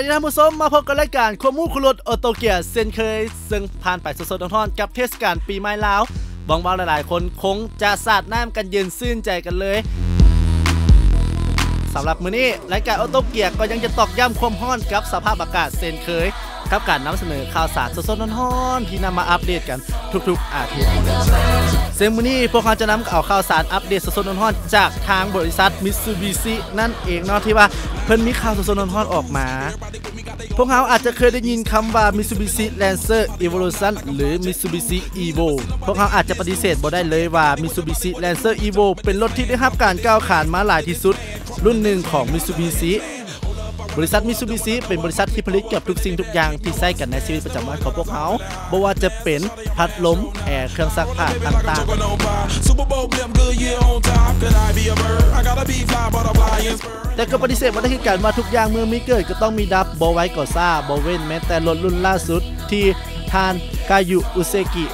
สวัสดีท่านผู้ชมมาพบกับรายการความรู้คุรถออโตเกียร์เช่นเคยซึ่งผ่านไปสดๆท่อนกับเทศกาลปีใหม่ลาวบางหลายๆคนคงจะสาดน้ำกันเย็นซื่นใจกันเลยสำหรับมื้อนี้รายการออโตเกียร์ก็ยังจะตอกย้ำความร้อนกับสภาพอากาศเช่นเคยกับการนำเสนอข่าวสารสดๆร้อนๆที่นำมาอัปเดตกันทุกๆอาทิตย์ซึ่งมื้อนี้พวกเขาจะนำเอาข่าวสารอัปเดตสดๆร้อนๆจากทางบริษัท Mitsubishi นั่นเองเนาะที่ว่าเพิ่นมีข่าวสดๆร้อนๆออกมาพวกเขาอาจจะเคยได้ยินคำว่า Mitsubishi Lancer Evolution หรือ Mitsubishi Evo พวกเขาอาจจะปฏิเสธบ่ได้เลยว่า Mitsubishi Lancer Evo เป็นรถที่ได้รับการก้าวขานมาหลายที่สุดรุ่นหนึ่งของ Mitsubishiบริษัท Mitsubishi เป็นบริษัทที่ผลิตเกือบทุกสิ่งทุกอย่างที่ใช้กันในชีวิตประจำวันของพวกเขาบ่ว่าจะเป็นพัดลมแอร์เครื่องซักผ้าต่างๆแต่ก็ปฏิเสธว่าได้คือการว่าทุกอย่างเมื่อมีเกิดก็ต้องมีดับบ่ไว้ก่อซ่าบ่เว้นแม้แต่รถรุ่นล่าสุดที่ทานกายุอุเซกิ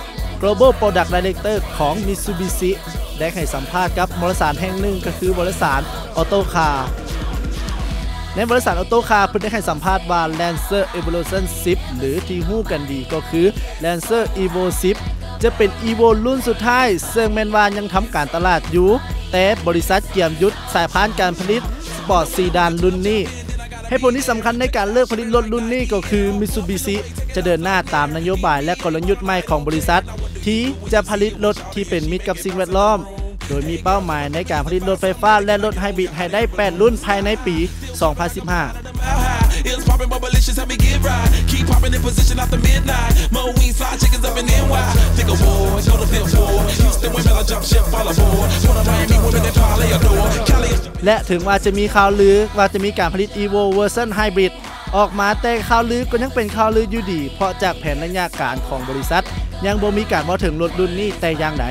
Global Product Director ของ Mitsubishi ได้ให้สัมภาษณ์กับบริษัทแห่งหนึ่งก็คือบริษัทออโตคาร์ในบริษัทออโตคาร์เพิ่งได้ให้สัมภาษณ์ว่า Lancer Evolution 10 หรือที่ฮู้กันดีก็คือ Lancer Evo 10 จะเป็น Evo รุ่นสุดท้ายซึ่งแม้นว่ายังทำการตลาดอยู่แต่บริษัทเกียมยุทธสายพานการผลิตสปอร์ตซีดานรุ่นนี้ให้ผลที่สำคัญในการเลิกผลิตรถรุ่นนี้ก็คือ Mitsubishi จะเดินหน้าตามนโยบายและกลยุทธ์ใหม่ของบริษัทที่จะผลิตรถที่เป็นมิตรกับสิ่งแวดล้อมโดยมีเป้าหมายในการผลิตรถไฟฟ้าและรถไฮบริดให้ได้8รุ่นภายในปี 2015 และถึงว่าจะมีข่าวลือว่าจะมีการผลิต Evo เวอร์ชันไฮบริดออกมาแต่ข่าวลือก็ยังเป็นข่าวลืออยู่ดีเพราะจากแผนระยะการของบริษัทยังบ่มีการว่าถึงรถรุ่นนี้แต่อย่างใด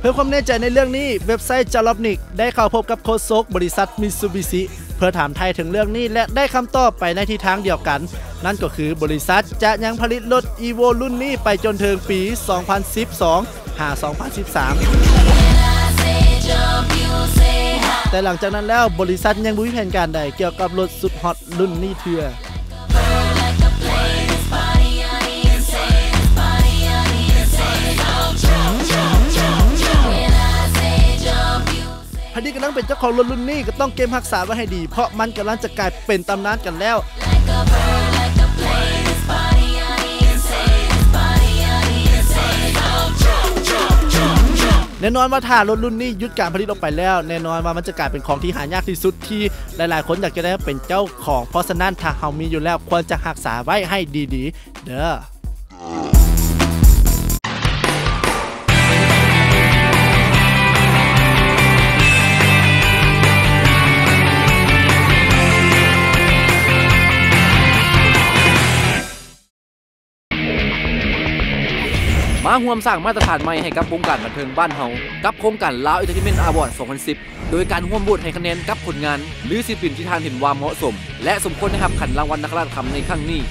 เพื่อความแน่ใจในเรื่องนี้เว็บไซต์จารอบนิกได้เข้าพบกับโฆษกบริษัท Mitsubishi เพื่อถามไทยถึงเรื่องนี้และได้คำตอบไปในทิศทางเดียวกันนั่นก็คือบริษัทจะยังผลิตรถ Evo รุ่นนี้ไปจนถึงปี 2012 หา 2013 แต่หลังจากนั้นแล้วบริษัทยังบ่มีแผนการใดเกี่ยวกับรถสุดฮอตรุ่นนี้เทื่อพอดีกำลังเป็นเจ้าของรถรุ่นนี้ก็ต้องเก็บรักษาไว้ให้ดีเพราะมันกำลังจะกลายเป็นตำนานกันแล้วแน่นอนว่าถ้ารถรุ่นนี้หยุดการผลิตออกไปแล้วแน่นอนว่ามันจะกลายเป็นของที่หายากที่สุดที่หลายๆคนอยากจะได้เป็นเจ้าของเพราะฉะนั้นถ้าเฮามีอยู่แล้วควรจะรักษาไว้ให้ดีๆเด้อมาร่วมสร้างมาตรฐานใหม่ให้กับวงการบันเทิงบ้านเฮากับโครงการลาวเอนเตอร์เทนเมนต์อวอร์ด 2010 โดยการร่วมโหวตให้คะแนนกับผลงานหรือศิลปินที่ท่านเห็นว่าเหมาะสมและสมควรได้รับขันรางวัลนักล่าธรรมในครั้งนี้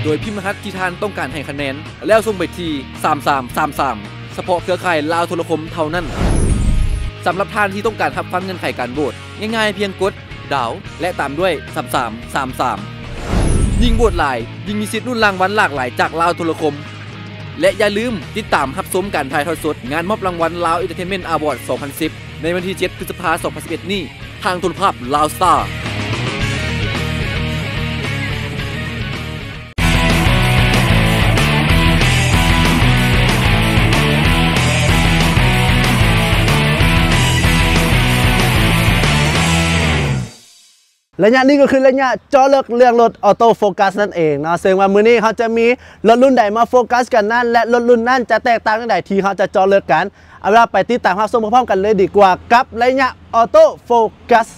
โดยพิมพ์รหัสที่ท่านต้องการให้คะแนนแล้วส่งไปที่3333เฉพาะเครือข่ายลาวโทรคมเท่านั้นสำหรับท่านที่ต้องการรับฟังเงื่อนไขการโหวตง่ายๆเพียงกดดาวและตามด้วย3333ยิ่งโหวตหลายยิ่งมีสิทธิ์ลุ้นรางวัลหลากหลายจากลาวโทรคมและอย่าลืมติดตามรับชมการถ่ายทอดสดงานมอบรางวัลลาวเอนเตอร์เทนเมนต์อวอร์ด 2010 ในวันที่ 7 พฤษภาคม 2011 นี้ทางโทรภาพลาวสตาร์ ระยะนี้ก็คือระยะเจาะลึกเรื่องรถออโต้โฟกัสนั่นเองเนาะซึ่งว่ามื้อนี้เขาจะมีรถรุ่นใดมาโฟกัสกันนั่นและรถรุ่นนั้นจะแตกต่างกันใดที่เขาจะเจาะลึกกันเอาล่ะไปติดตามรับชมพร้อมๆกันเลยดีกว่ากับระยะออโต้โฟกัส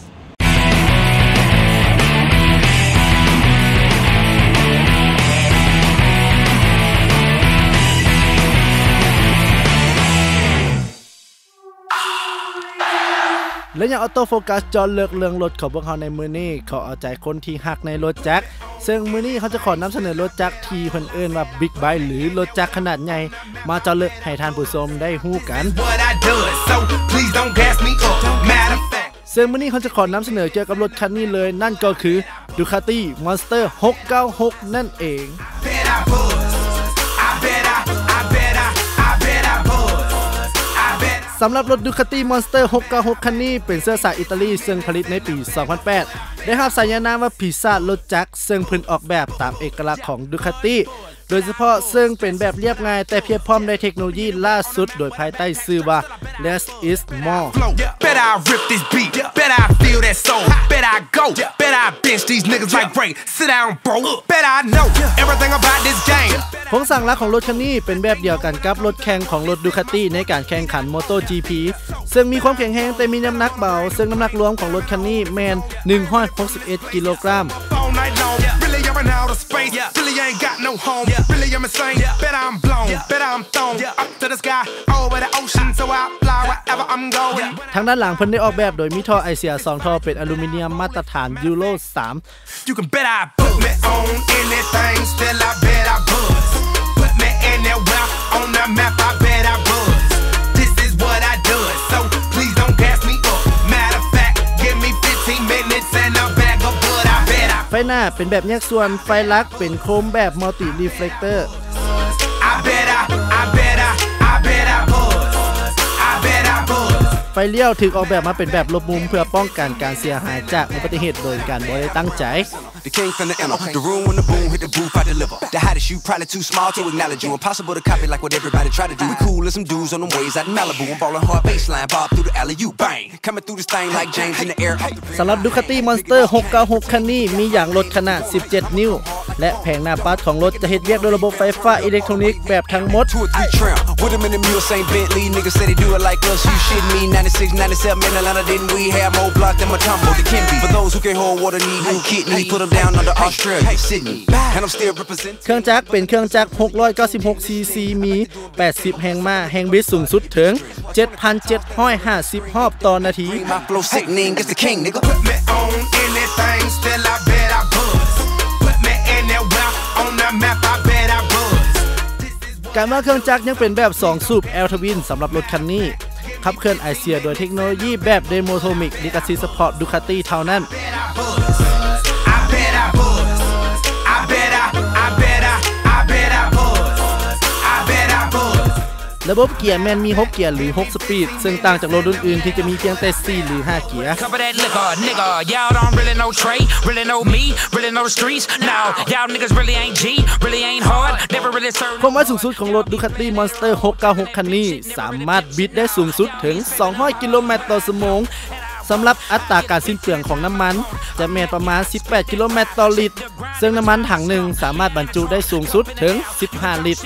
และอย่างออโต้โฟกัสจอเลือกเรื่องรถของพวกเขาในมือนี้เขาเอาใจคนที่หักในรถแจ็คซึ่งมือนี้เขาจะขอนำเสนอรถแจ็คที่เพิ่นเอิ้นว่าบิ๊กไบค์หรือรถแจ็คขนาดใหญ่มาจอเลือกให้ท่านผู้ชมได้ฮู้กันซึ่งมือนี้เขาจะขอนำเสนอเกี่ยวกับรถคันนี้เลยนั่นก็คือ Ducati Monster 696 นั่นเองสำหรับรถ Ducati Monster 696 คันนี้เป็นเสื้อสายอิตาลีซึ่งผลิตในปี 2008 ได้รับฉายานามว่าปีศาจรถจักรซึ่งเพิ่นออกแบบตามเอกลักษณ์ของ Ducati โดยเฉพาะซึ่งเป็นแบบเรียบง่ายแต่เพียบพร้อมในเทคโนโลยีล่าสุดโดยภายใต้ชื่อว่า Less is Moreโครงสร้างหลักของรถคันนี้เป็นแบบเดียวกันกับรถแข่งของรถ Ducati ในการแข่งขัน MotoGP ซึ่งมีความแข็งแรงแต่มีน้ำหนักเบาซึ่งน้ำหนักรวมของรถคันนี้แมน161 กิโลกรัมทางด้านหลังเพิ่นได้ออกแบบโดยมีท่อไอเสีย2ท่อเป็นอลูมิเนียมมาตรฐานยูโร 3 ไฟหน้าเป็นแบบแยกส่วนไฟลักเป็นโคมแบบมัลติรีเฟลคเตอร์ไฟเลี้ยวถึงออกแบบมาเป็นแบบลบมุมเพื่อป้องกันการเสียหายจากอุบัติเหตุโดยการบ่ได้ตั้งใจสำหรับ Ducati Monster 696 คันนี้มีอย่างรถขนาด 17 นิ้วและแผงหน้าปัดของรถจะเฮ็ดเวียกโดยระบบไฟฟ้าอิเล็กทรอนิกส์แบบทั้งหมดเครื่องจักรเป็นเครื่องจักร696 ซีซีมี80แรงม้าแรงบิดสูงสุดถึง 7,750 รอบต่อนาทีการว่าเครื่องจักรยังเป็นแบบ2สูบ L Twin สำหรับรถคันนี้ขับเคลื่อนไอเสียโดยเทคโนโลยีแบบเดโมโทมิกลิขสิทธิ์เฉพาะ Ducati เท่านั้นระบบเกียร์แมนมี6เกียร์หรือ6สปีดซึ่งต่างจากรถอื่นๆที่จะมีเพียงแต่4หรือ5เกียร์ความเร็วสูงสุดของรถ Ducati Monster 696 คันนี้สามารถบิดได้สูงสุดถึง200 กิโลเมตรต่อชั่วโมงสำหรับอัตราการสิ้นเปลืองของน้ำมันจะแมนประมาณ18 กิโลเมตรต่อลิตรซึ่งน้ำมันถังหนึ่งสามารถบรรจุได้สูงสุดถึง15 ลิตร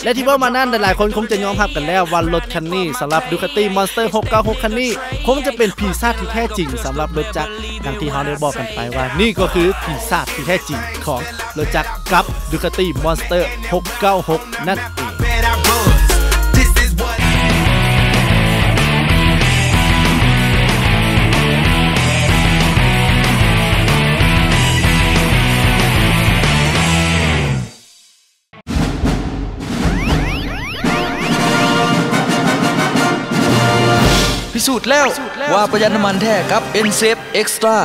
และที่ว่ามานั่นหลายๆคนคงจะยอมรับกันแล้วว่ารถคันนี้สำหรับ Ducati Monster 696 คันนี้คงจะเป็นปีศาจที่แท้จริงสำหรับรถจักรดังที่เราได้บอกกันไปว่านี่ก็คือปีศาจที่แท้จริงของรถจักรกับ Ducati Monster 696 นั่นเองพิสูจน์แล้วว่าประหยัดน้ำมันแท้กับ N-Safe Extra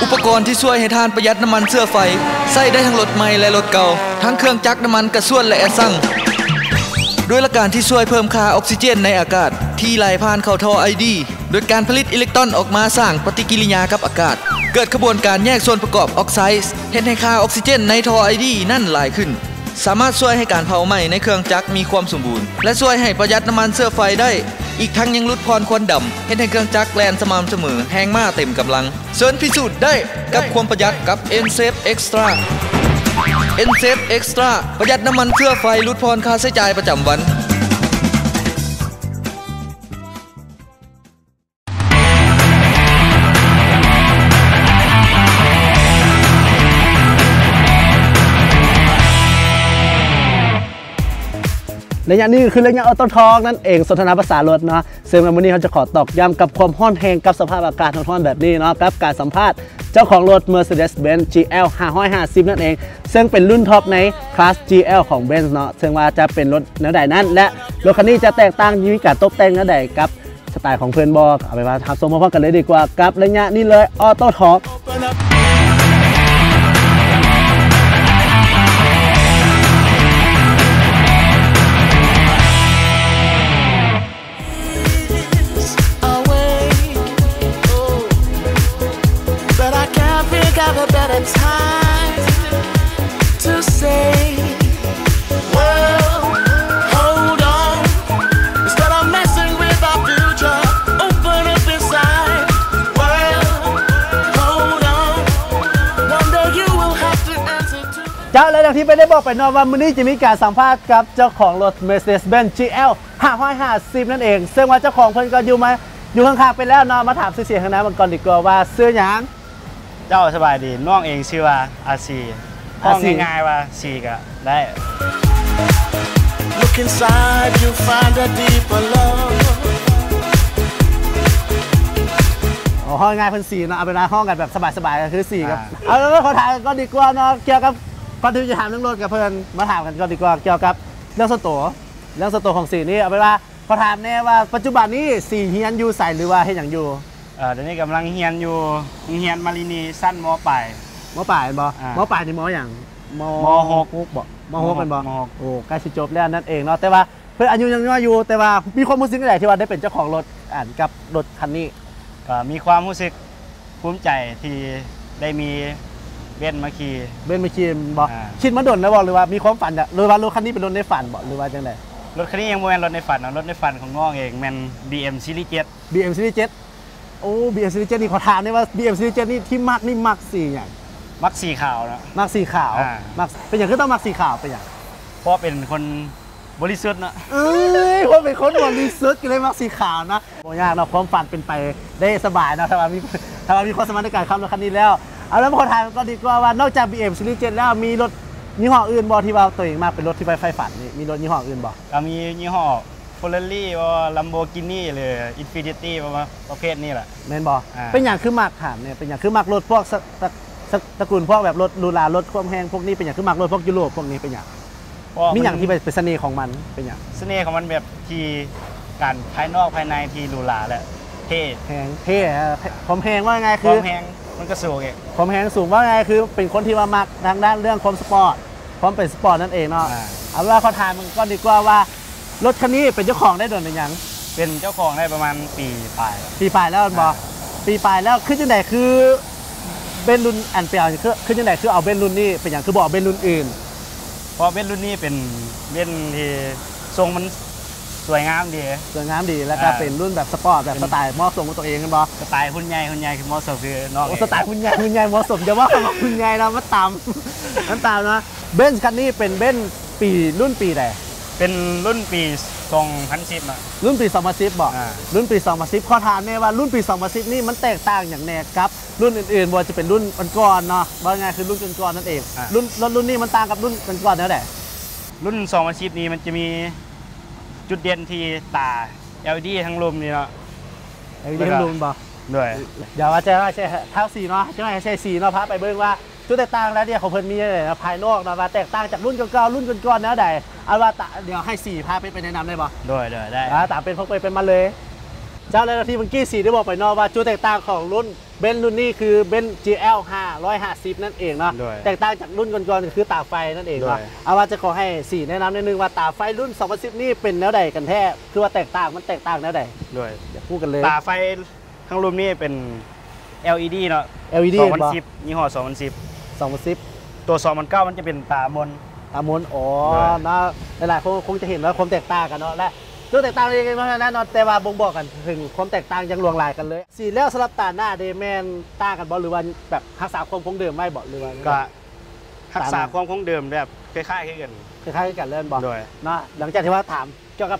อุปกรณ์ที่ช่วยให้ท่านประหยัดน้ำมันเชื้อไฟใส่ได้ทั้งรถใหม่และรถเก่าทั้งเครื่องจักรน้ำมันกระส่วนและแอร์ซังด้วยหลักการที่ช่วยเพิ่มค่าออกซิเจนในอากาศที่ไหลผ่านเข้าท่อไอดีโดยการผลิตอิเล็กตรอนออกมาสร้างปฏิกิริยากับอากาศเกิดขบวนการแยกส่วนประกอบออกไซด์เห็นให้ค่าออกซิเจนในท่อไอดีนั่นหลายขึ้น สามารถช่วยให้การเผาไหม้ในเครื่องจักรมีความสมบูรณ์และช่วยให้ประหยัดน้ำมันเชื้อไฟได้อีกทั้งยังลดพรควันดำเฮ็ดให้เครื่องจักรแล่นสม่ำเสมอแฮงมาเต็มกำลังเชิญพิสูจน์ได้กับความประหยัดกับ N-Safe Extra N-Safe Extra ประหยัดน้ำมันเชื้อไฟลดพรค่าใช้จ่ายประจำวันระยะนี้คือระยะออโต้ทอล์กนั่นเองสนทนาภาษารถเนาะซึ่งวันนี้เขาจะขอตอกย้ำกับความร้อนแรงกับสภาพอากาศร้อนๆแบบนี้เนาะกับการสัมภาษณ์เจ้าของรถ Mercedes-Benz GL 550นั่นเองซึ่งเป็นรุ่นท็อปในคลาส GL ของ Benz เนาะซึ่งว่าจะเป็นรถแนวใดนั้นและรถคันนี้จะแตกต่างมีการตกแต่งแนวใดกับสไตล์ของเพื่อนบอกเอาไปมาทับชมพร้อมกันเลยดีกว่ากับระยะนี้เลยออโต้ทอล์กhave a better time to say, well, hold on. Instead of messing with our future, open up inside. Well, hold on. One day you will have to answer to. เจ้าและอย่างที่ไปได้บอกไปเนาะว่ามื้อนี้จะมีการสัมภาษณ์กับเจ้าของรถ Mercedes-Benz GL 550นั่นเองซึ่งว่าเจ้าของเพิ่นก็อยู่ข้างๆไปแล้วเนาะมาถามเสียงข้างหน้ามันก่อนดีกว่าว่าซื้อหยังเจ้าสบายดีน้องเองชื่อว่าอาซีห้องง่ายๆว่าซีก็ได้ Look inside you find a deeper love ห้องง่ายเพิ่น4เนาะเอาเป็นห้องกันแบบสบายๆก็คือ4ครับเอาแล้วขอถามก็ดีกว่าเนาะเกี่ยวกับก่อนที่จะถามเรื่องรถกับเพิ่นมาถามกันก็ดีกว่าเกี่ยวกับเรื่องส่วนตัวของ4นี่เอาเป็นว่าขอถามแน่ว่าปัจจุบันนี้4เฮียนอยู่ใส่หรือว่าเฮ็ดหยังอยู่เดี๋ยวนี้กำลังเฮียนอยู่เฮียนมารินีสั้นม.ปลายบ่ม.ปลายนี่ม.อย่างม.6บ่ม.6เป็นบ่โอ้ใกล้สิจบแล้วนั่นเองเนาะแต่ว่าเพิ่นอายุยังน้อยอยู่แต่ว่ามีความรู้สึกจังได๋ที่ว่าได้เป็นเจ้าของรถกับรถคันนี้ก็มีความรู้สึกภูมิใจที่ได้มีเบนซ์มาขี่บ่คิดมาดนแล้วบ่หรือว่ามีความฝันหรือว่ารถคันนี้เป็นรถในฝันบ่หรือว่าจังได๋รถคันนี้ยังบ่แม่นรถในฝันรถในฝันของน้องเองแม่น BM Series 7 โอ้ BM Series 7นี่ขอถามได้ว่า BM Series 7นี่ที่มักสีอย่างมักสีขาวนะมักสีขาวมักเป็นอย่างคือต้องมักสีขาวเป็นอย่างเพราะเป็นคนบริสุทธิ์นะเพราะเป็นคนบริสุทธิ์ก็เลยมักสีขาวนะโอ้ยากเนาะความฝันเป็นไปได้สบายนะถ้าว่ามีความสามารถในการขับรถคันนี้แล้วเอาแล้วขอถามก็ดีกว่าว่านอกจาก BM Series 7แล้วมีรถยี่ห้ออื่นบ่ที่ว่าตัวเองมากเป็นรถที่ไฟฝันนี่มีรถยี่ห้ออื่นบ่ก็มียี่ห้อFerrari ว่า Lamborghini หรือ Infiniti ประเภทนี้แหละแม่นบ่เป็นอย่างคือมักถามเนี่ยเป็นอย่างคือมักรถพวกตระกูลพวกแบบรถลูลารถความแห้งพวกนี้เป็นอย่างคือมักรถพวกยุโรปพวกนี้เป็นอย่างมีอย่างที่เป็นเสน่ห์ของมันเป็นอย่างเสน่ห์ของมันแบบที่การภายนอกภายในที่ลูลาและเท่ความแห้งว่าไงคือความแห้งมันก็สูงความแห้งสูงว่าไงคือเป็นคนที่มามักทางด้านเรื่องความสปอร์ตความเป็นสปอร์ตนั่นเองเนาะเอาว่าเขาถามมันก็ดีกว่าว่ารถคันนี้เป็นเจ้าของได้โดนเป็นยังเป็นเจ้าของได้ประมาณปีปลายแล้วบอปีปลายแล้วขึ้นจังไหนคือเบนรุ่นอันเปียวขึ้นจังไหนคือเอาเบนรุ่นนี้เป็นอย่างคือบอกเบนรุ่นอื่นเพราะเบนรุ่นนี้เป็นเบนที่ทรงมันสวยงามดีแล้วก็เป็นรุ่นแบบสปอร์ตแบบสไตล์เหมาะสมกับตัวเองกันบอสไตล์หุ่นใหญ่คือเหมาะสมคือน้องสไตล์หุ่นใหญ่เหมาะสมจะว่าหุ่นใหญ่เรามาตามนะเบนซ์คันนี้เป็นเบนซ์รุ่นปีไหนเป็นรุ่นปี2010อ่ะรุ่นปี2010บอกรุ่นปี2010ขอถามเนี่ยว่ารุ่นปี2010นี่มันแตกต่างอย่างแน่ครับรุ่นอื่นๆว่าจะเป็นรุ่นก่อนเนาะว่าไงคือรุ่นก่อนนั่นเองรุ่นนี้มันต่างกับรุ่นก่อนแล้วแหละรุ่น2010นี้มันจะมีจุดเด่นที่ตา LED ทั้งลมนี่เนาะ LED ทั้งลมบอกด้วยอย่าว่าจะใช่เท้าสีเนาะใช่ใช่สีเนาะพาไปเบิ่งว่าจุดแตกต่างแล้วเนี่ยของเพิ่นมีอะไรภายนอกนะว่าแตกต่างจากรุ่นเก่ารุ่นก่อนๆนะใดเอาว่าเดี๋ยวให้4พาไปแนะนำได้บ่ได้ตามเป็นพวกไปมาเลยเจ้าแล้วที่เมื่อกี้4ได้บอกไปเนาะว่าจุดแตกต่างของรุ่นเบนซ์รุ่นนี้คือเบนซ์ GL 550นั่นเองเนาะแตกต่างจากรุ่นก่อนๆคือตาไฟนั่นเองเนาะเอาว่าจะขอให้4แนะนำนิดนึงว่าตาไฟรุ่น2010นี่เป็นแนวใดกันแท้คือว่าแตกต่างแนวใดด้วยอย่าพูดกันเลยตาไฟทั้งรุ่นนี้เป็น LED เนาะ LED 2010ยี่ห้อ2010ตัว2009มันจะเป็นตาบน ตามนอ๋อนะหลายๆคนคงจะเห็นว่าความแตกต่างกันเนาะและตัวแตกต่างยังไงมาแน่นอนแต่ว่าบ่งบอกกันถึงความแตกต่างยังลวงลายกันเลยสีแล้วสำหรับตาหน้าเดแมนต่างกันบ่หรือว่าแบบรักษาความคงเดิมไม่บ่หรือว่า ก็รักษาความคงเดิมแบบคล้ายๆกัน คล้ายๆกันเล่นบ่ โดย เนาะหลังจากที่ว่าถามเกี่ยวกับ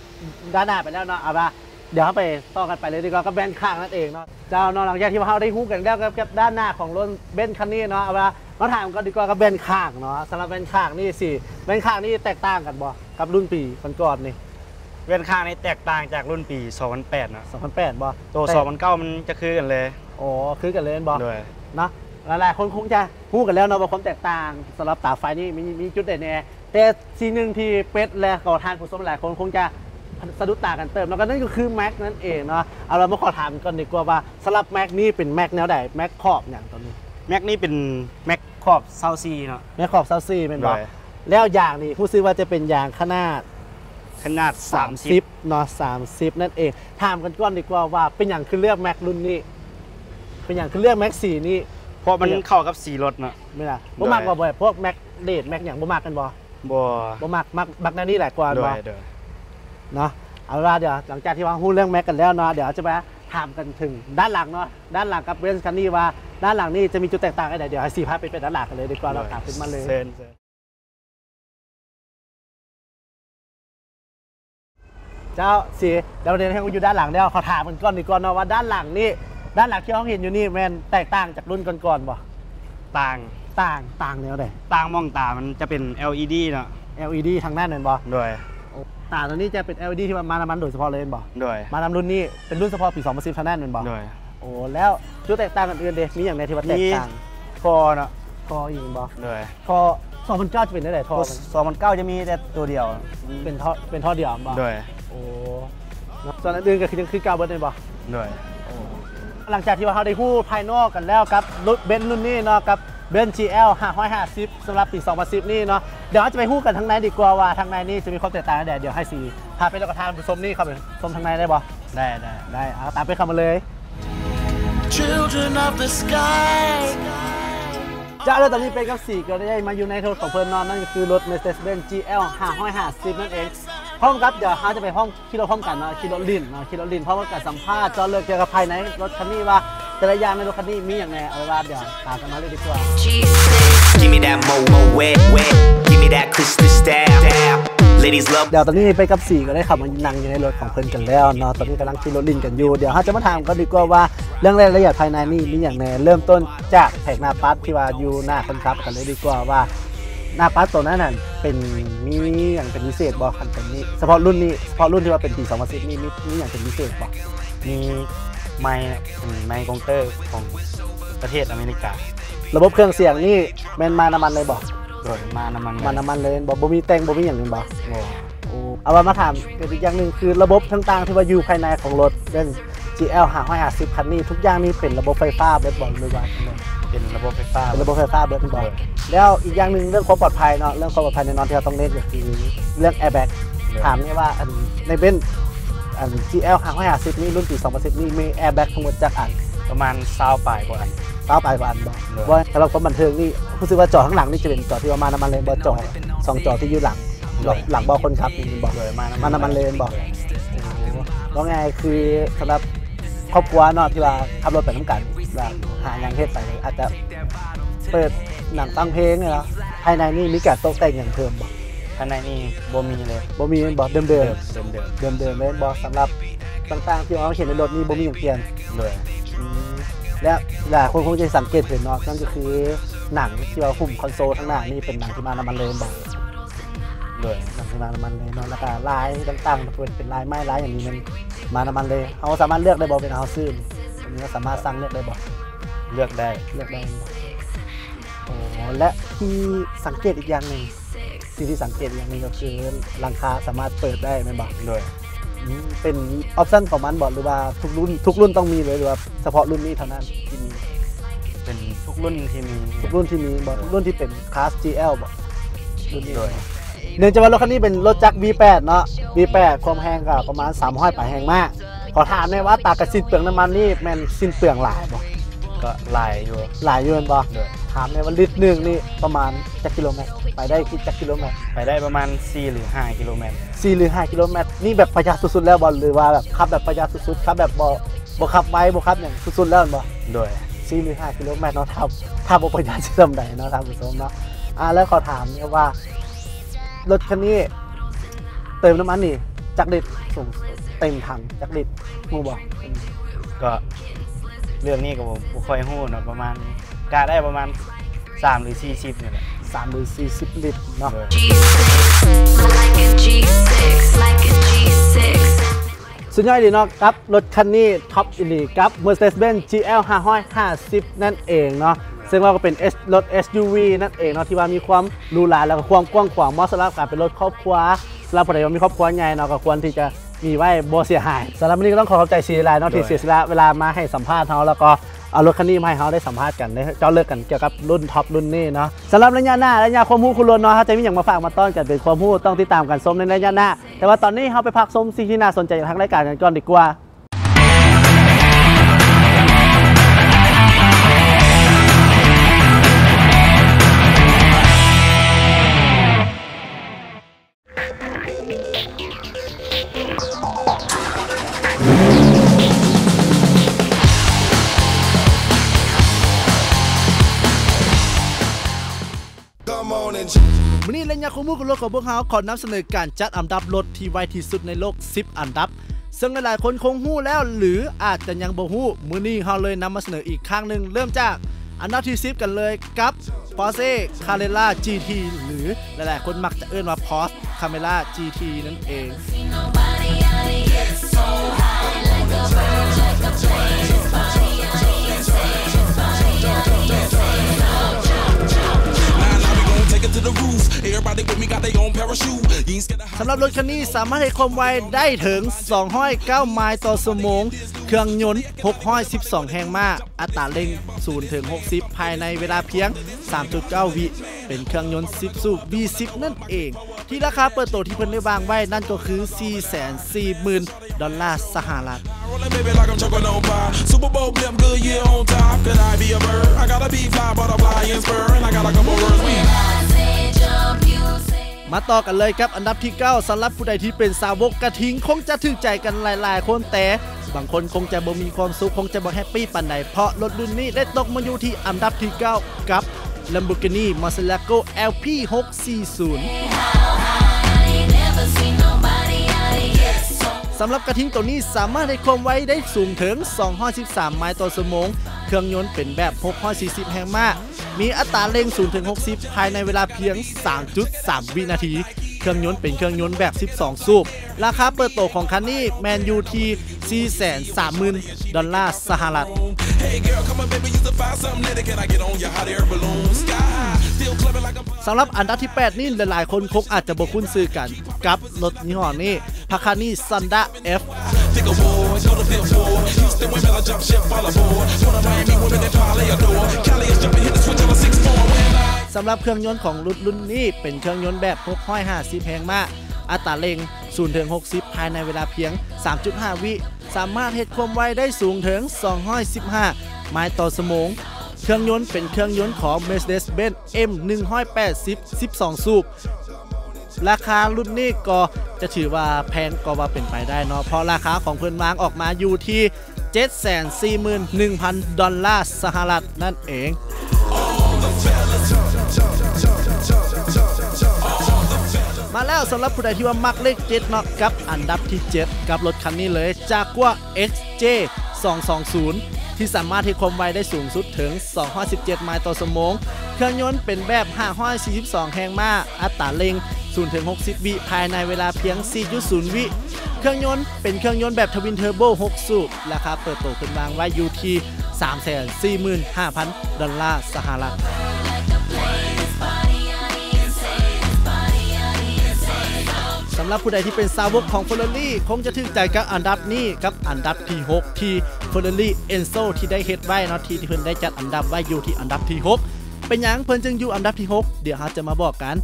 ด้านหน้าไปแล้วเนาะเอาละเดี๋ยวไปต่อกันไปเลยดีกว่าก็แบนข้างนั่นเองเนาะเจ้าเนาะหลังจากที่ว่าเราได้ฮู้กันแล้วกับด้านหน้าของรถเบนซ์คันนี้เนาะเอาละมาถามกันดีกว่ากับแบนข้างเนาะสำหรับแบนข้างนี่สิแบนข้างนี่แตกต่างกันบ่กับรุ่นปีก่อนๆนี่ เว้นข้างนี้แตกต่างจากรุ่นปี 2008นะ 2008บ่ ตัว2009มันจะคือกันเลย โอ้คือกันเลยบ่ โดย เนาะหลายๆคนคงจะฮู้กันแล้วเนาะว่าความแตกต่างสำหรับตาไฟนี่มีจุดเด่นแน่แต่สิ่งหนึ่งที่เป็ดและก็ทานผู้ชมหลายคนคงจะสะดุดตากันเติมแล้วก็นั่นก็คือแม็กนั่นเองเนาะเอาเรามาขอถามก่อนดีกว่าว่าสำหรับแม็กนี่เป็นแม็กแนวใดแม็กขอบอย่างตอนนี้ แม็กนี่เป็นแม็กขอบเซาซีเนาะ แม็กขอบ24เป็นบ่ โดย แล้วอย่างนี่ผู้ซื้อว่าจะเป็นยางขนาด ขนาด 30เนาะ30นั่นเองถามกันก่อนดีกว่าว่าเป็นอย่างคือเลือกแม็กรุ่นนี้เป็นอย่างคือเลือกแม็ก4นี่ เพราะมันเข้ากับสีรถเนาะ ไม่ล่ะบ่มักบ่พวกแม็กเดทแม็กอย่างบ่มักกันบ่ บ่ บ่มักแนวนี้แหละกว่า โด บ่ ยโดย เนาะเอาล่ะเดี๋ยวหลังจากที่ว่าฮู้เรื่องแม็กกันแล้วเนาะเดี๋ยวจะไปถามกันถึงด้านหลังเนาะด้านหลังกับเบนซ์คันนี้ว่าด้านหลังนี่จะมีจุดแตกต่างกันไหนเดี๋ยวให้สีภาพเป็นด้านหลังกันเลยดีกว่าเราถามขึ้นมาเลย เซิน เจ้าสีเราเรียนให้อยู่ด้านหลังแล้วขอถามกันก่อนดีกว่าเนาะว่าด้านหลังนี่ด้านหลังที่เราเห็นอยู่นี่แม่นแตกต่างจากรุ่นก่อนๆบ่ ต่าง ต่างแนวใด ต่างมองตามันจะเป็น LED เนาะ LED ทางหน้านั่นบ่ โดย ตาตัวนี้จะเป็น LED ที่มาน้ำมันโดยเฉพาะเลยบ่ โดย มาน้ำรุ่นนี้เป็นรุ่นเฉพาะปี2010ทางหน้านั่นบ่ โดย โอ้แล้วจุดแตกต่างกันอื่นเด้มีอย่างไรที่ว่าแตกต่าง คอเนาะ คออีกบ่ โดย ทอ2009จะเป็นได้ไหนทอมัน 2009จะมีแต่ตัวเดียว เป็นท่อเดียวบ่ โดย โอ้ส่วนอันอื่นก็คือยังคือกาวเบิร์ดเลยบ่ โดย หลังจากที่ว่าเราได้พูดภายนอกกันแล้วกับรถเบนซ์รุ่นนี้เนาะกับเบนซ์ GL 550สำหรับปี2010นี่เนาะเดี๋ยวเราจะไปพูดกันทางในดีกว่าว่าทางในนี่จะมีความแตกต่างกันเดี๋ยวให้สีพาไปแล้วก็ทานผู้ชมนี่เข้าไปชมทางในได้บ่ ได้ เอาตามไปเข้ามาเลย Children of the sky. จ้าเลยตอนนี้เป็นกับ4ก็ได้มาอยู่ในรถของเพื่อนนอนนั่นก็คือรถ Mercedes-Benz GL 550นั่นเองพร้อมครับเดี๋ยวเราจะไปห้องขี่รถพร้อมกันเนาะขี่รถลินเนาะขี่รถลินพร้อมกับสัมภาษณ์เจาะเลือกเกี่ยวกับภายในรถคันนี้ว่าแต่ละอย่างในรถคันนี้มีอย่างไรเอาไว้ว่าเดี๋ยวตามกันมาเลยดีกว่า Give me that mo wet, wet. Give me that crystal style. Ladies love. เดี๋ยวตอนนี้ไปกับ4ก็ได้ขับมานั่งอยู่ในรถของเพื่อนกันแล้วเนาะตอนนี้กำลังขี่รถลินกันอยู่เดี๋ยวเราจะมาถามกันดีกว่าว่าเรื่องรายละเอียดภายในนี่มีอย่างไรเริ่มต้นจากแผงหน้าปัดที่ว่าอยู่หน้าคนขับกันเลยดีกว่าว่าหน้าปัดตัวนั้นน่ะเป็นมีอย่างเป็นพิเศษบ่คันเป็นนี้เฉพาะรุ่นนี้เฉพาะรุ่นที่ว่าเป็นปี2010นี่มีอย่างเป็นพิเศษบ่ มีไมค์เป็นไมค์คอมเตอร์ของประเทศอเมริกา ระบบเครื่องเสียงนี่แม่นมาน้ำมันเลยบ่ โดยมาน้ำมัน มาน้ำมันเลยบ่มีแต่งบ่มีอย่างอื่นบ่ โอ้ โอ้เอามาถามอีกอย่างหนึ่งคือระบบต่างๆที่ว่าอยู่ภายในของรถเป็น GL 550คันนี้ทุกอย่างนี่เป็นระบบไฟฟ้าเบิดบ่หรือว่าจังได๋ เป็นระบบไฟฟ้า เป็นระบบไฟฟ้าเบิดบ่แล้วอีกอย่างหนึ่งเรื่องความปลอดภัยเนาะเรื่องความปลอดภัยในนอนที่เราต้องเน้นก็คือเรื่อง airbag ถามนี่ว่าอันในเบนซ์GL 550นี่รุ่นปี2010นี่มี airbag ทั้งหมดจักอัน ประมาณ20ปลายกว่าอัน ปลายอันบ่ว่าสำหรับความบันเทิงนี่รู้สึกว่าจอข้างหลังนี่จะเป็นจอที่ว่ามาน้ำมันเลยบ่จอสองจอที่อยู่หลังเบาะคนขับนี่บ่ โดยมา มาน้ำมันเลยบ่ว่าไงคือสำหรับครอบครัวเนาะที่ว่าขับรถไปน้ำกันว่าหาอย่างเฮ็ดไปอาจจะเปิดหนังฟังเพลงเนี่ยเนาะภายในนี่มีการตกแต่งอย่างเพิ่มบ่ ภายในนี่บ่มีเลย บ่มีบ่เดิม เดิม ๆเลยบ่สำหรับต่างๆที่เราเห็นในรถนี่บ่มีอย่างเปลี่ยน โดย และหลายคนคงจะสังเกตเห็นเนาะนั่นก็คือหนังที่ว่าหุ้มคอนโซลข้างหน้านี่เป็นหนังที่มาน้ำมันเลยบ่ โดย หนังที่มาน้ำมันเลยเนาะแล้วก็ลายต่างๆเป็นลายไม้ลายอย่างนี้มันมาน้ำมันเลยเขาสามารถเลือกได้บ่เป็นเฮาซื้ออันนี้ก็สามารถสั่งเลือกได้บ่ เลือกได้ เลือกได้บ่โอ้และที่สังเกตอีกอย่างหนึงที่สังเกตอีกอย่างหนึงก็คือหลังคาสามารถเปิดได้แม่นบ่ โดย เป็นออปชั่นของมันบ่หรือว่าทุกรุ่นต้องมีเลยหรือว่าเฉพาะรุ่นนี้เท่านั้นที่มี เป็นทุกรุ่นที่มี ทุกรุ่นที่มีบ่ทุกรุ่นที่เป็นคลาส GL บ่รุ่นนี้ โดย เนื่องจากว่ารถคันนี้เป็นรถจักร V8 เนาะ V8 ความแรงก็ประมาณ300 ปลายแรงมากขอถามหน่อยว่าตากระสิ้นเปลืองน้ำมันนี่แม่นสิ้นเปลืองหลายบ่ ก็หลายอยู่ หลายอยู่แม่นบ่ โดย ถ ามในวันลิตรหนึ่งนี่ประมาณจักกิโลเมตรไปได้กี่จักกิโลเมตร ไปได้ประมาณ4หรือ5กิโลเมตร 4 หรือ 5 กิโลเมตรนี่แบบประหยัดสุดๆแล้วบอลหรือว่าแบบขับแบบประหยัดสุดๆขับแบบบ่ขับไวบ่ขับอย่างสุดๆแล้วบอล โดย 4 หรือ 5 กิโลเมตรเนาะถ้าบ่ประหยัดสิทำได้เนาะท่านผู้ชมเนาะแล้วขอถามเนี่ยว่ารถคันนี้เติมน้ำมันนี่จักลิตรสูงเต็มถังจักลิตรฮู้บ่ ก็เรื่องนี้ก็บ่ค่อยฮู้เนาะประมาณกะได้ประมาณ3หรือ40นี่แหละ 3 หรือ 40 ลิตรเนาะ โดย G6, I like a G6, like a G6. สุดยอดดีเนาะครับรถคันนี้ท็อปอินดีครับ Mercedes-Benz GL 550นั่นเองเนาะซึ่งว่าก็เป็นรถ SUV นั่นเองเนาะที่ว่ามีความหรูหราแล้วก็ความกว้างขวางเหมาะสำหรับการเป็นรถครอบครัวสำหรับผู้ใดที่มีครอบครัวใหญ่เนาะก็ควรที่จะมีไว้บ่เสียหายสำหรับวันนี้ก็ต้องขอบใจซีไลน์เนาะที่เสียสละเวลามาให้สัมภาษณ์เฮาแล้วก็เอารถคันนี้มาให้เฮาได้สัมภาษณ์กันได้เจ้าเลิกกันเกี่ยวกับรุ่นท็อปรุ่นนี้เนาะสำหรับระยะหน้าระยะความรู้คุณล้วนเนาะถ้าจะมีอย่างมาฝากมาต้อนกันเป็นความรู้ต้องติดตามกันชมในระยะหน้าแต่ว่าตอนนี้เฮาไปพักชมสิ่งที่น่าสนใจจากทางรายการกันก่อนดีกว่า วันนี้ระยะความรู้กับรถของพวกเขาขอนำเสนอการจัดอันดับรถที่ไวที่สุดในโลก10 อันดับซึ่งหลายๆคนคงหู้แล้วหรืออาจจะยังบ่ฮู้มื้อนี้เราเลยนำมาเสนออีกครั้งหนึ่งเริ่มจากอันดับที่10กันเลยกับ Porsche Carrera GT หรือหลายๆคนมักจะเอิ้นว่า Porsche Carrera GT นั่นเอง สำหรับรถคันนี้สามารถให้ความไวได้ถึง209 ไมล์ต่อชั่วโมงเครื่องยนต์612 แรงม้าอัตราเร่ง0 ถึง 60 ภายในเวลาเพียง 3.9 วิเป็นเครื่องยนต์10 สูบ V10 นั่นเองที่ราคาเปิดตัวที่เพิ่นได้วางไว้นั่นก็คือ 440,000 ดอลลาร์สหรัฐมาต่อกันเลยครับอันดับที่ 9 สำหรับผู้ใดที่เป็นสาวกกระทิงคงจะถึงใจกันหลายๆคนแต่บางคนคงจะบ่มีความสุขคงจะบ่แฮปปี้ปานใดเพราะรถรุ่นนี้ได้ตกมาอยู่ที่อันดับที่ 9 กับ Lamborghini Murcielago LP640 สำหรับกระทิงตัวนี้สามารถให้ความไวได้สูงถึง213 ไมล์ต่อชั่วโมงเครื่องยนต์เป็นแบบ640 แรงม้ามีอัตราเร่ง0 ถึง 60 ภายในเวลาเพียง 3.3 วินาทีเครื่องยนต์เป็นเครื่องยนต์แบบ12 สูบราคาเปิดตัวของคันนี้แมนยูที่ 430,000 ดอลลาร์สหรัฐสำหรับอันดับที่ 8 นี่หลายๆคนคงอาจจะบ่คุ้นชื่อกันกับรถยี่ห้อนี้พาคานี่ซันด้า F สำหรับเครื่องยนต์ของรุ่นนี้เป็นเครื่องยนต์แบบ650 แรงม้าอัตราเร่ง0 ถึง 60 ภายในเวลาเพียง 3.5 วิสามารถเฮ็ดความไวได้สูงถึง215 ไมล์ต่อชั่วโมงเครื่องยนต์เป็นเครื่องยนต์ของ Mercedes-Benz M180 12 สูบราคารุ่นนี้ก็จะถือว่าแพงก็ว่าเป็นไปได้เนาะเพราะราคาของเพิ่นวางออกมาอยู่ที่ 741,000 ดอลลาร์สหรัฐนั่นเองมาแล้วสำหรับผู้ใดที่ว่ามักเลข7เนาะกับอันดับที่ 7 กับรถคันนี้เลยJaguar XJ 220ที่สามารถให้ความไวได้สูงสุดถึง217 ไมล์ต่อชั่วโมงเครื่องยนต์เป็นแบบ542 แรงม้าอัตราเร่ง0 ถึง 60 วิภายในเวลาเพียง 4.0 วิเครื่องยนต์เป็นเครื่องยนต์แบบทวินเทอร์โบ6 สูบราคาเปิดตัวขึ้นวางไว้อยู่ที่ 345,000 ดอลลาร์สหรัฐสำหรับผู้ใดที่เป็นสาวกของ Ferrari คงจะถึงใจกับอันดับนี้กับอันดับที่ 6 ที่ Ferrari Enzo ที่ได้เฮ็ดไว้เนาะที่เพิ่นได้จัดอันดับไว้อยู่ที่อันดับที่ 6 เป็นหยังเพิ่นจึงอยู่อันดับที่ 6 เดี๋ยวเราจะมาบอกกัน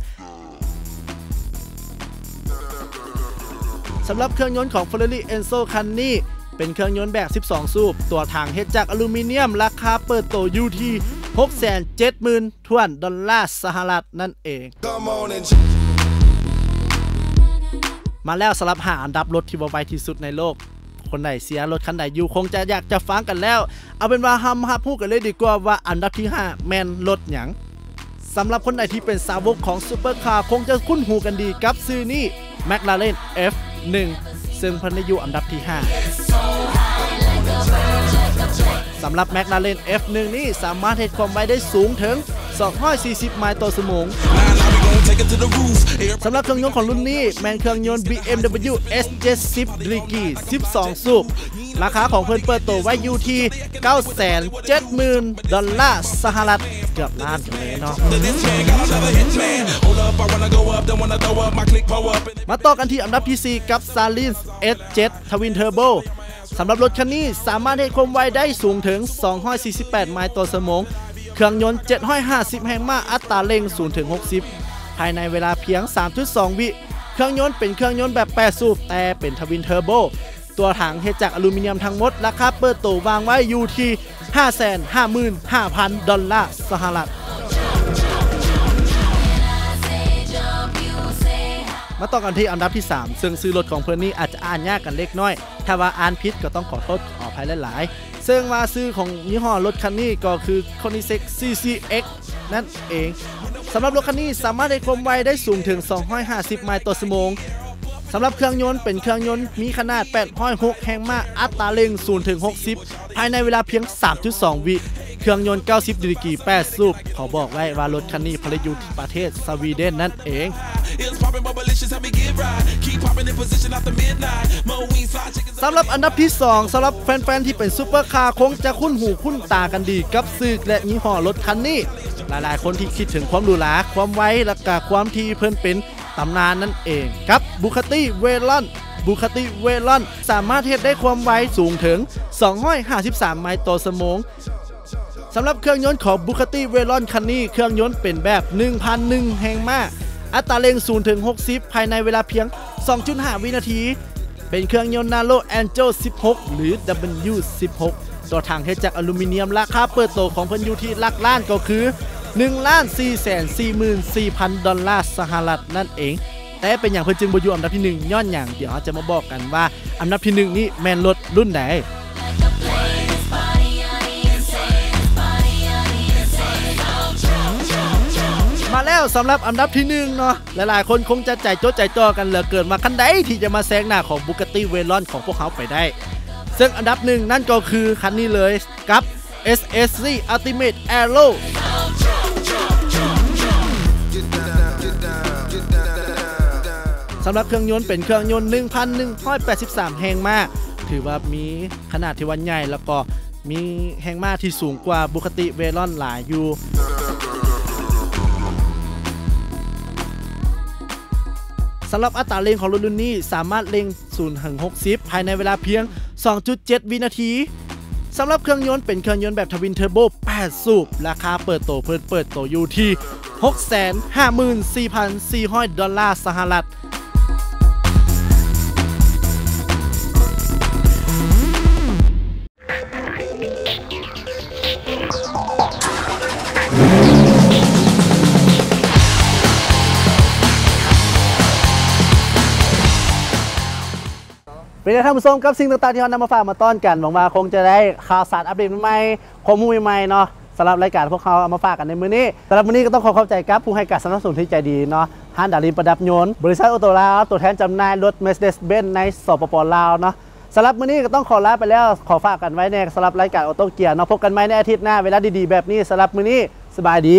สำหรับเครื่องยนต์ของ Ferrari Enzo คันนี้เป็นเครื่องยนต์แบบ12 สูบตัวถังเฮ็ดจากอลูมิเนียมราคาเปิดตัวอยู่ที่ 670,000 ถ้วนดอลลาร์สหรัฐนั่นเอง มาแล้วสำหรับหาอันดับรถที่บ่ไวที่สุดในโลกคนไหนเสียรถคันไหนอยู่คงจะอยากจะฟังกันแล้วเอาเป็นว่าพูดกันเลยดีกว่าว่าอันดับที่5แมนรถหยังสำหรับคนไหนที่เป็นสาวกของซุปเปอร์คาร์คงจะคุ้นหูกันดีกับซื้อนี่ McLaren F1 ซึ่งเพิ่นได้อยู่อันดับที่5สำหรับ McLaren F1 นี่สามารถเฮ็ดความไวได้สูงถึง240 ไมล์ต่อชั่วโมงสำหรับเครื่องยนต์ของรุ่นนี้แมนเครื่องยนต์ BMW S70 Digi 12 สูบราคาของเพิ่นเปิดตัวไว้อยู่ที่ 970,000 ดอลลาร์สหรัฐเกือบล้านกันเลยเนาะมาต่อกันที่อันดับที่ 4 กับ Salis S7 Twin Turbo สำหรับรถคันนี้สามารถให้ความไวได้สูงถึง248 ไมล์ต่อชั่วโมงเครื่องยนต์750 แรงม้าอัตราเร่ง0 ถึง 60ภายในเวลาเพียง 3.2 วิเครื่องยนต์เป็นเครื่องยนต์แบบ8สูบแต่เป็นทวินเทอร์โบตัวถังเฮ็ดจากอลูมิเนียมทั้งหมดราคาเปิดตัววางไว้อยู่ที่ 555,000 ดอลลาร์สหรัฐมาต่อกันที่อันดับที่ 3 ซึ่งซื้อรถของเพื่อนนี้อาจจะอ่านยากกันเล็กน้อยถ้าว่าอ่านผิดก็ต้องขอโทษขออภัยหลายๆซึ่งว่าซื้อของยี่ห้อรถคันนี้ก็คือ Koenigsegg CCX นั่นเองสำหรับรถคันนี้สามารถให้ความไวได้สูงถึง250 ไมล์ต่อชั่วโมงสำหรับเครื่องยนต์เป็นเครื่องยนต์มีขนาด806 แรงม้าอัตราเร่ง0 ถึง 60ภายในเวลาเพียง 3.2 วิเครื่องยนต์90 ดีกรี8สูบเขาบอกไว้ว่ารถคันนี้ผลิตอยู่ที่ประเทศสวีเดนนั่นเองสำหรับอันดับที่ 2 สำหรับแฟนๆที่เป็นซุปเปอร์คาร์คงจะคุ้นหูคุ้นตากันดีกับซื้อและยี่ห้อรถคันนี้หลายๆคนที่คิดถึงความหรูหราความไวและก็ความที่เพิ่นเป็นตำนานนั่นเองครับบูคาติเวลอนสามารถเฮ็ดได้ความไวสูงถึง253 ไมล์ต่อชั่วโมงสำหรับเครื่องยนต์ของบูคาติเวลอนคันนี้เครื่องยนต์เป็นแบบ 1,001 แรงม้าอัตราเร่ง0 ถึง 60ภายในเวลาเพียง 2.5 วินาทีเป็นเครื่องยนต์ Nano Angel 16 หรือ W16 ตัวถังเฮ็ดจากอลูมิเนียมราคาเปิดตัวของเพิ่นอยู่ที่หลักล้านก็คือ 1,444,000 ดอลลาร์สหรัฐนั่นเองแต่เป็นอย่างเพิ่นจึงบ่อยู่อันดับที่ 1ย้อนอย่างเดี๋ยวเราจะมาบอกกันว่าอันดับที่ 1 นี้แม่นรถรุ่นใดมาแล้วสำหรับอันดับที่ 1เนาะหลายๆคนคงจะใจโจใจจ่อกันเหลือเกินมาคันใดที่จะมาแซงหน้าของ Bugatti Veyron ของพวกเขาไปได้ซึ่งอันดับ 1นั่นก็คือคันนี้เลยกับ SSC Ultimate Aeroสำหรับเครื่องยนต์เป็นเครื่องยนต์ 1,183 แรงม้าถือว่ามีขนาดที่ว่าใหญ่แล้วก็มีแรงม้าที่สูงกว่า Bugatti Veyron หลายอยู่สำหรับอัตราเร่งของรถรุ่นนี้สามารถเร่ง0 ถึง 60ภายในเวลาเพียง 2.7 วินาทีสำหรับเครื่องยนต์เป็นเครื่องยนต์แบบทวินเทอร์โบ8สูบราคาเปิดตัวอยู่ที่ 654,400 ดอลลาร์สหรัฐเป็นไงท่านผู้ชมกับสิ่งต่างๆที่เรานำมาฝากมาต้อนกันหวังว่าคงจะได้ข่าวสารอัปเดตใหม่ๆข้อมูลใหม่ๆเนาะสำหรับรายการพวกเขาเอามาฝากกันในมื้อนี้สำหรับมื้อนี้ก็ต้องขอขอบใจกับผู้ให้การสนับสนุนที่ใจดีเนาะฮันดารินประดับยนต์บริษัทออโตลาวตัวแทนจำหน่ายรถ Mercedes-Benz ในสปป.ลาวเนาะสำหรับมื้อนี้ก็ต้องขอลาไปแล้วขอฝากกันไว้ในสำหรับรายการออโตเกียร์เนาะพบกันใหม่ในอาทิตย์หน้าเวลาดีๆแบบนี้สำหรับมื้อนี้สบายดี